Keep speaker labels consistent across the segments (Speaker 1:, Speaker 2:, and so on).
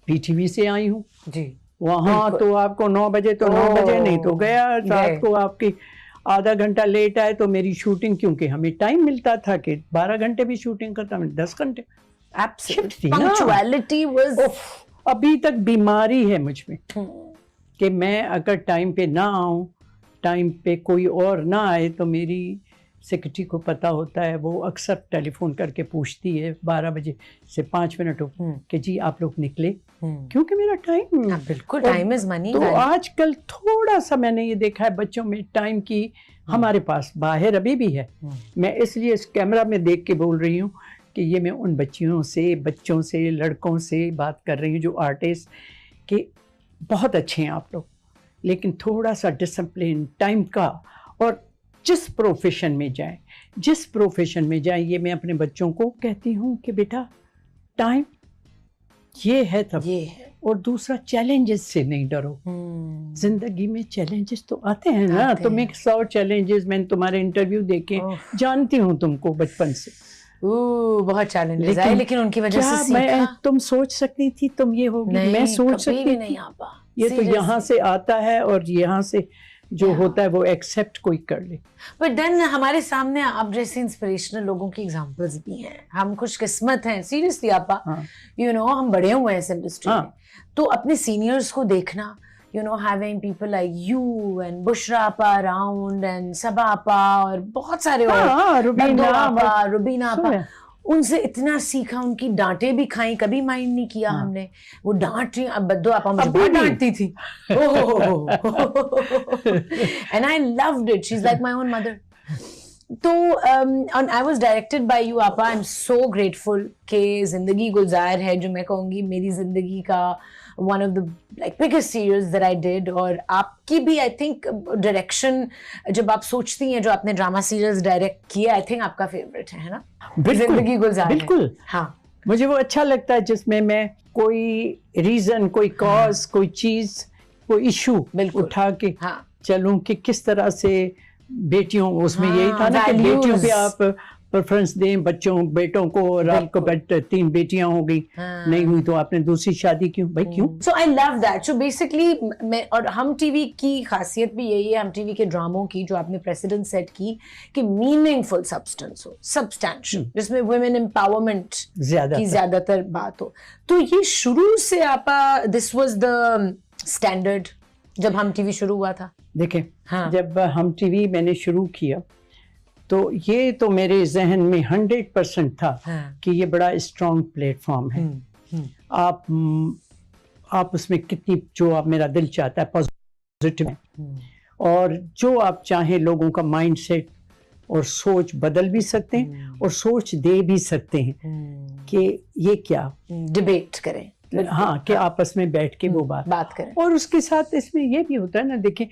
Speaker 1: PTV से आई हूँ
Speaker 2: जी,
Speaker 1: वहाँ तो आपको 9 बजे तो 9 बजे नहीं तो गया, रात को आपकी आधा घंटा लेट आए तो मेरी शूटिंग, क्योंकि हमें टाइम मिलता था कि 12 घंटे भी शूटिंग करता, 10 घंटे
Speaker 2: पंक्चुअलिटी वाज।
Speaker 1: अभी तक बीमारी है मुझ में कि मैं अगर टाइम पे ना आऊं, टाइम पे कोई और ना आए तो मेरी सेक्रेटरी को पता होता है, वो अक्सर टेलीफोन करके पूछती है 12 बजे से 5 मिनट हो कि जी आप लोग निकले, क्योंकि मेरा टाइम
Speaker 2: बिल्कुल, टाइम इज मनी।
Speaker 1: तो आजकल थोड़ा सा मैंने ये देखा है बच्चों में टाइम की, हमारे पास बाहर अभी भी है। मैं इसलिए इस कैमरा में देख के बोल रही हूँ कि ये मैं उन बच्चों से लड़कों से बात कर रही हूँ जो आर्टिस्ट के बहुत अच्छे हैं आप लोग, लेकिन थोड़ा सा डिसिप्लिन टाइम का, और जिस प्रोफेशन में जाए ये मैं अपने बच्चों को कहती हूँ कि बेटा टाइम ये है तब ये है, और दूसरा चैलेंजेस से नहीं डरो। जिंदगी में चैलेंजेस तो आते हैं ना, तुम्हें 100 चैलेंजेस, मैंने तुम्हारे इंटरव्यू देखे, जानती हूँ तुमको बचपन से,
Speaker 2: बहुत चैलेंजेस आए, लेकिन उनकी वजह से सीखा।
Speaker 1: तुम सोच सकती थी तुम ये होगी, मैं सोच सकती नहीं आ पा, ये तो यहाँ से आता है और यहाँ से जो होता है वो एक्सेप्ट कोई कर ले।
Speaker 2: बट देन हमारे सामने आप जैसे इंस्पिरेशनल लोगों की एग्जांपल्स भी हैं, हम खुशकिस्मत हैं सीरियसली आपा, यू नो हम बड़े हुए हैं इस इंडस्ट्री में, तो अपने सीनियर्स को देखना, you know, having people like you and Bushra Appa around and Sabha Appa और बहुत सारे और रुबीना आपा, उनसे इतना सीखा, उनकी डांटे भी खाई, कभी माइंड नहीं किया हमने। वो डांट रही, अब बद्दो आपा मुझे बहुत डांटती थी, and I loved it. She's like my own mother. तो I was directed by you आपा. I'm so grateful कि जिंदगी गुलजार है, जो मैं कहूँगी मेरी जिंदगी का one of the like biggest serials that I did, और आपकी भी I think डायरेक्शन जब आप सोचती हैं, जो आपने ड्रामा सीरियल्स डायरेक्ट किया, I think आपका फेवरेट है ना? जिंदगी गुलजार
Speaker 1: बिल्कुल, हाँ मुझे वो अच्छा लगता है जिसमें मैं कोई रीजन, कोई कॉज, कोई चीज, कोई इशू उठा के चलूं कि किस तरह से बेटियों, उसमें यही था ना कि बेटियों पे आप प्रेफरेंस दें, बेटों को, और आपको 3 बेटियां हो गई, नहीं हुई तो आपने दूसरी शादी क्यों, भाई क्यों?
Speaker 2: So I love that. So basically मैं, और हम टीवी की खासियत भी यही है, हम टीवी के ड्रामों की, जो आपने प्रेसिडेंट सेट की, कि मीनिंगफुल सब्सटेंस हो, सब्सटैंशियल, जिसमें वुमेन एम्पावरमेंट की ज्यादातर बात हो। तो ये शुरू से आपा दिस वाज द स्टैंडर्ड जब हम टीवी शुरू हुआ था?
Speaker 1: देखें, जब हम टीवी मैंने शुरू किया तो ये तो मेरे जहन में 100% था कि ये बड़ा स्ट्रॉन्ग प्लेटफॉर्म है। आप उसमें कितनी, जो आप, मेरा दिल चाहता है पॉजिटिव है, और जो आप चाहें लोगों का माइंडसेट और सोच बदल भी सकते हैं और सोच दे भी सकते हैं कि ये क्या
Speaker 2: डिबेट करें,
Speaker 1: हाँ, कि आपस में बैठ के वो बात करें। और उसके साथ इसमें ये भी होता है ना, देखें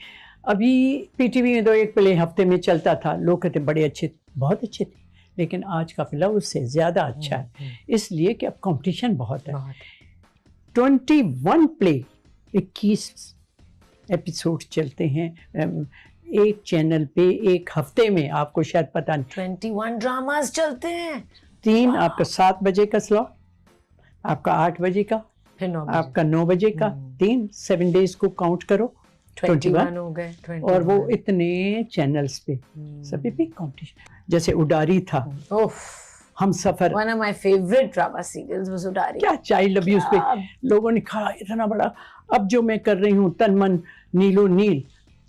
Speaker 1: अभी पीटीवी में तो एक प्ले हफ्ते में चलता था, लोग कहते बड़े अच्छे, बहुत अच्छे थे, लेकिन आज का प्ले उससे ज़्यादा अच्छा है, इसलिए कि अब कंपटीशन बहुत है। 21 प्ले, 21 एपिसोड चलते हैं एक चैनल पे एक हफ्ते में, आपको शायद पता नहीं।
Speaker 2: 21 ड्रामास चलते हैं,
Speaker 1: 3 आपका 7 बजे का स्लॉट, आपका 8 बजे का,
Speaker 2: फिर 9
Speaker 1: आपका 9 बजे का, 3 7 डेज को काउंट करो,
Speaker 2: 21 हो गए।
Speaker 1: और वो इतने चैनल्स पे सभी पे कंपटीशन, जैसे उडारी था, Humsafar,
Speaker 2: one of my favourite drama serials was Udaari.
Speaker 1: क्या चाइल्ड अब्यूज पे लोगों ने कहा इतना बड़ा, अब जो मैं कर रही हूँ तन मन नीलो नील,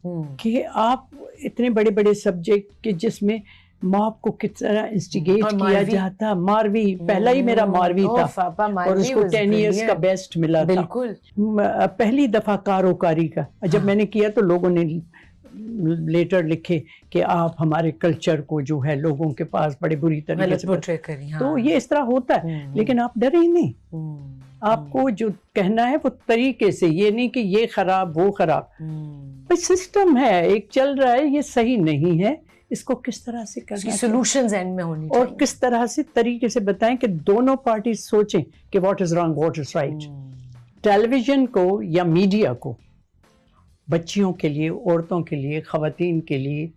Speaker 1: कि आप इतने बड़े बड़े सब्जेक्ट के जिसमें मॉब को किस तरह इंस्टिगेट किया जाता। मारवी, पहला ही मेरा मारवी था, और उसको 10 इयर्स का बेस्ट मिला था। बिल्कुल, पहली दफा कारोकारी का जब मैंने किया तो लोगों ने लेटर लिखे कि आप हमारे कल्चर को जो है लोगों के पास बड़े बुरी तरीके से पोर्ट्रे करी। तो ये इस तरह होता है, लेकिन आप डरे ही नहीं, आपको जो कहना है वो तरीके से, ये नहीं कि ये खराब वो खराब, भाई सिस्टम है एक चल रहा है, ये सही नहीं है, इसको किस तरह से करना,
Speaker 2: सॉल्यूशंस एंड में होनी चाहिए,
Speaker 1: और किस तरह से तरीके से बताएं कि दोनों पार्टी सोचें कि what is wrong what is right. Television को या मीडिया को बच्चियों के लिए, औरतों के लिए, खवातीन के लिए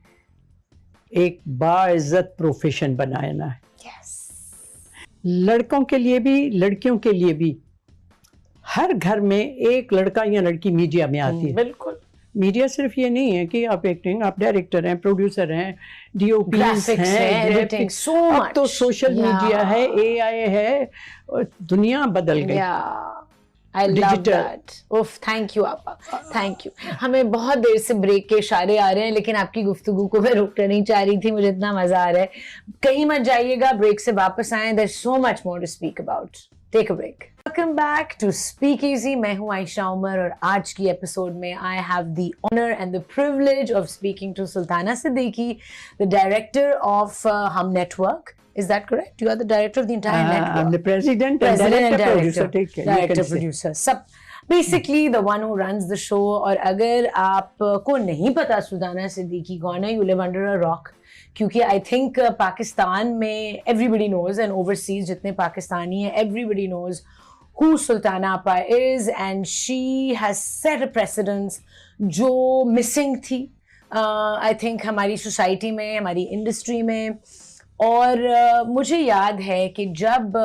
Speaker 1: एक बाइज्जत प्रोफेशन बनाना है। लड़कों के लिए भी, लड़कियों के लिए भी हर घर में एक लड़का या लड़की मीडिया में आती है।
Speaker 2: बिल्कुल।
Speaker 1: मीडिया सिर्फ ये नहीं है कि आप एक्टिंग, आप डायरेक्टर हैं, प्रोड्यूसर हैं, डीओपी
Speaker 2: Graphics
Speaker 1: हैं,
Speaker 2: editing,
Speaker 1: graphics,
Speaker 2: so
Speaker 1: अब तो
Speaker 2: much.
Speaker 1: Social media
Speaker 2: Yeah.
Speaker 1: है, एआई है, और दुनिया बदल गई।
Speaker 2: I love
Speaker 1: Digital.
Speaker 2: that. उफ, थैंक यू आपा, थैंक यू। हमें बहुत देर से ब्रेक के इशारे आ रहे हैं, लेकिन आपकी गुफ्तगू को मैं रोकना नहीं चाह रही थी, मुझे इतना मजा आ रहा है। कहीं मत जाइएगा, ब्रेक से वापस आए, there's so much more to speak about. Take a break. Welcome back to Speak Easy. मैं हूँ आयशा उमर और आज की एपिसोड में I have the honor and the privilege of speaking to Sultana Siddiqui, the director of Hum Network. Is that correct? You are the director of the entire network.
Speaker 1: I'm the president and
Speaker 2: President and
Speaker 1: director, producer. Take care. You
Speaker 2: Director,
Speaker 1: can say.
Speaker 2: producer, सब basically the one who runs the show. और अगर आपको नहीं पता सुल्ताना सिद्दीकी कौन है, you live under a rock. क्योंकि I think Pakistan में एवरीबडी नोज एंड ओवरसीज जितने पाकिस्तानी हैं, everybody knows who Sultana Appa is, and she has set a precedence जो मिसिंग थी आई थिंक हमारी सोसाइटी में, हमारी इंडस्ट्री में। और मुझे याद है कि जब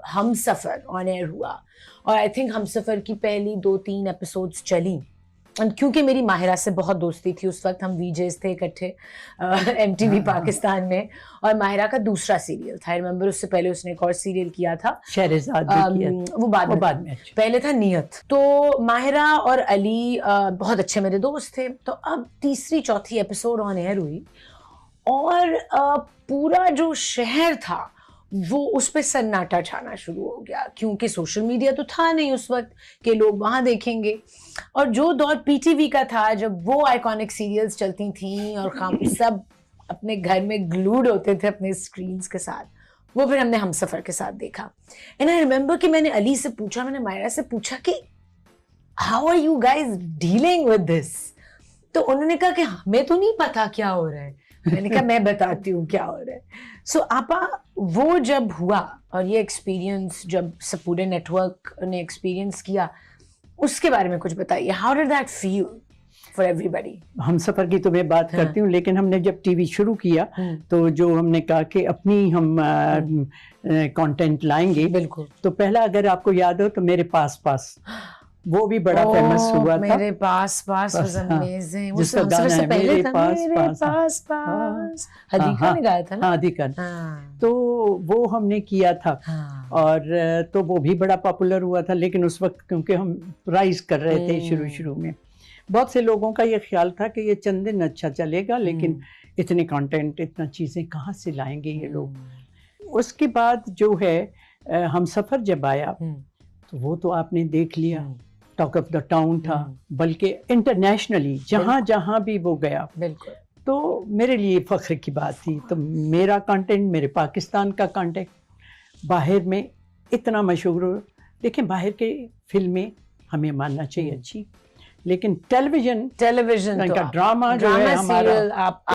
Speaker 2: हम सफ़र ऑन एयर हुआ और आई थिंक हम सफ़र की पहली 2-3 एपिसोड्स चली, क्योंकि मेरी माहिरा से बहुत दोस्ती थी उस वक्त, हम वीजेस थे इकट्ठे MTV पाकिस्तान में, और माहिरा का दूसरा सीरियल था, आई रिमेंबर, उससे पहले उसने एक और सीरियल किया था
Speaker 1: शहरज़ाद भी किया।
Speaker 2: वो बाद में अच्छा। पहले था नियत। तो माहिरा और अली बहुत अच्छे मेरे दोस्त थे। तो अब तीसरी चौथी एपिसोड ऑन एयर हुई और पूरा जो शहर था वो उस पे सन्नाटा छाना शुरू हो गया, क्योंकि सोशल मीडिया तो था नहीं उस वक्त कि लोग वहाँ देखेंगे। और जो दौर पीटीवी का था, जब वो आइकॉनिक सीरियल्स चलती थी और हम सब अपने घर में ग्लूड होते थे अपने स्क्रीन्स के साथ, वो फिर हमने हमसफ़र के साथ देखा। एंड आई रिमेंबर कि मैंने अली से पूछा, मैंने मायरा से पूछा कि how are you guys dealing with this? तो उन्होंने कहा कि हमें तो नहीं पता क्या हो रहा है। मैंने कहा मैं बताती हूँ क्या हो रहा है। सो आपा, वो जब हुआ और ये एक्सपीरियंस जब सब पूरे नेटवर्क ने एक्सपीरियंस किया, उसके बारे में कुछ बताइए। How did that feel for everybody?
Speaker 1: हम सफ़र की तो मैं बात करती हूँ, लेकिन हमने जब टीवी शुरू किया तो जो हमने कहा कि अपनी हम कंटेंट लाएंगे।
Speaker 2: बिल्कुल।
Speaker 1: तो पहला, अगर आपको याद हो तो मेरे पास पास, वो भी बड़ा फेमस हुआ था।
Speaker 2: मेरे पास पास was amazing।
Speaker 1: जिसका गाना है मेरे पास
Speaker 2: पास, हदीका ने गाया था ना?
Speaker 1: हाँ, हदीका। तो वो हमने किया था और तो वो भी बड़ा पॉपुलर हुआ था। लेकिन उस वक्त क्योंकि हम राइज कर रहे थे शुरू में, बहुत से लोगों का ये ख्याल था कि ये चंद दिन अच्छा चलेगा, लेकिन इतने कंटेंट, इतना चीज़ें कहाँ से लाएंगे ये लोग। उसके बाद जो है हम सफ़र जब आया तो वो तो आपने देख लिया, टॉक ऑफ द टाउन था, बल्कि इंटरनेशनली जहाँ जहाँ भी वो गया।
Speaker 2: बिल्कुल।
Speaker 1: तो मेरे लिए फ़ख्र की बात थी। तो मेरा कंटेंट, मेरे पाकिस्तान का कंटेंट बाहर में इतना मशहूर हो। देखें, बाहर के फिल्में हमें मानना चाहिए अच्छी, लेकिन टेलीविजन
Speaker 2: तो
Speaker 1: का ड्रामा जो है हमारा,
Speaker 2: आप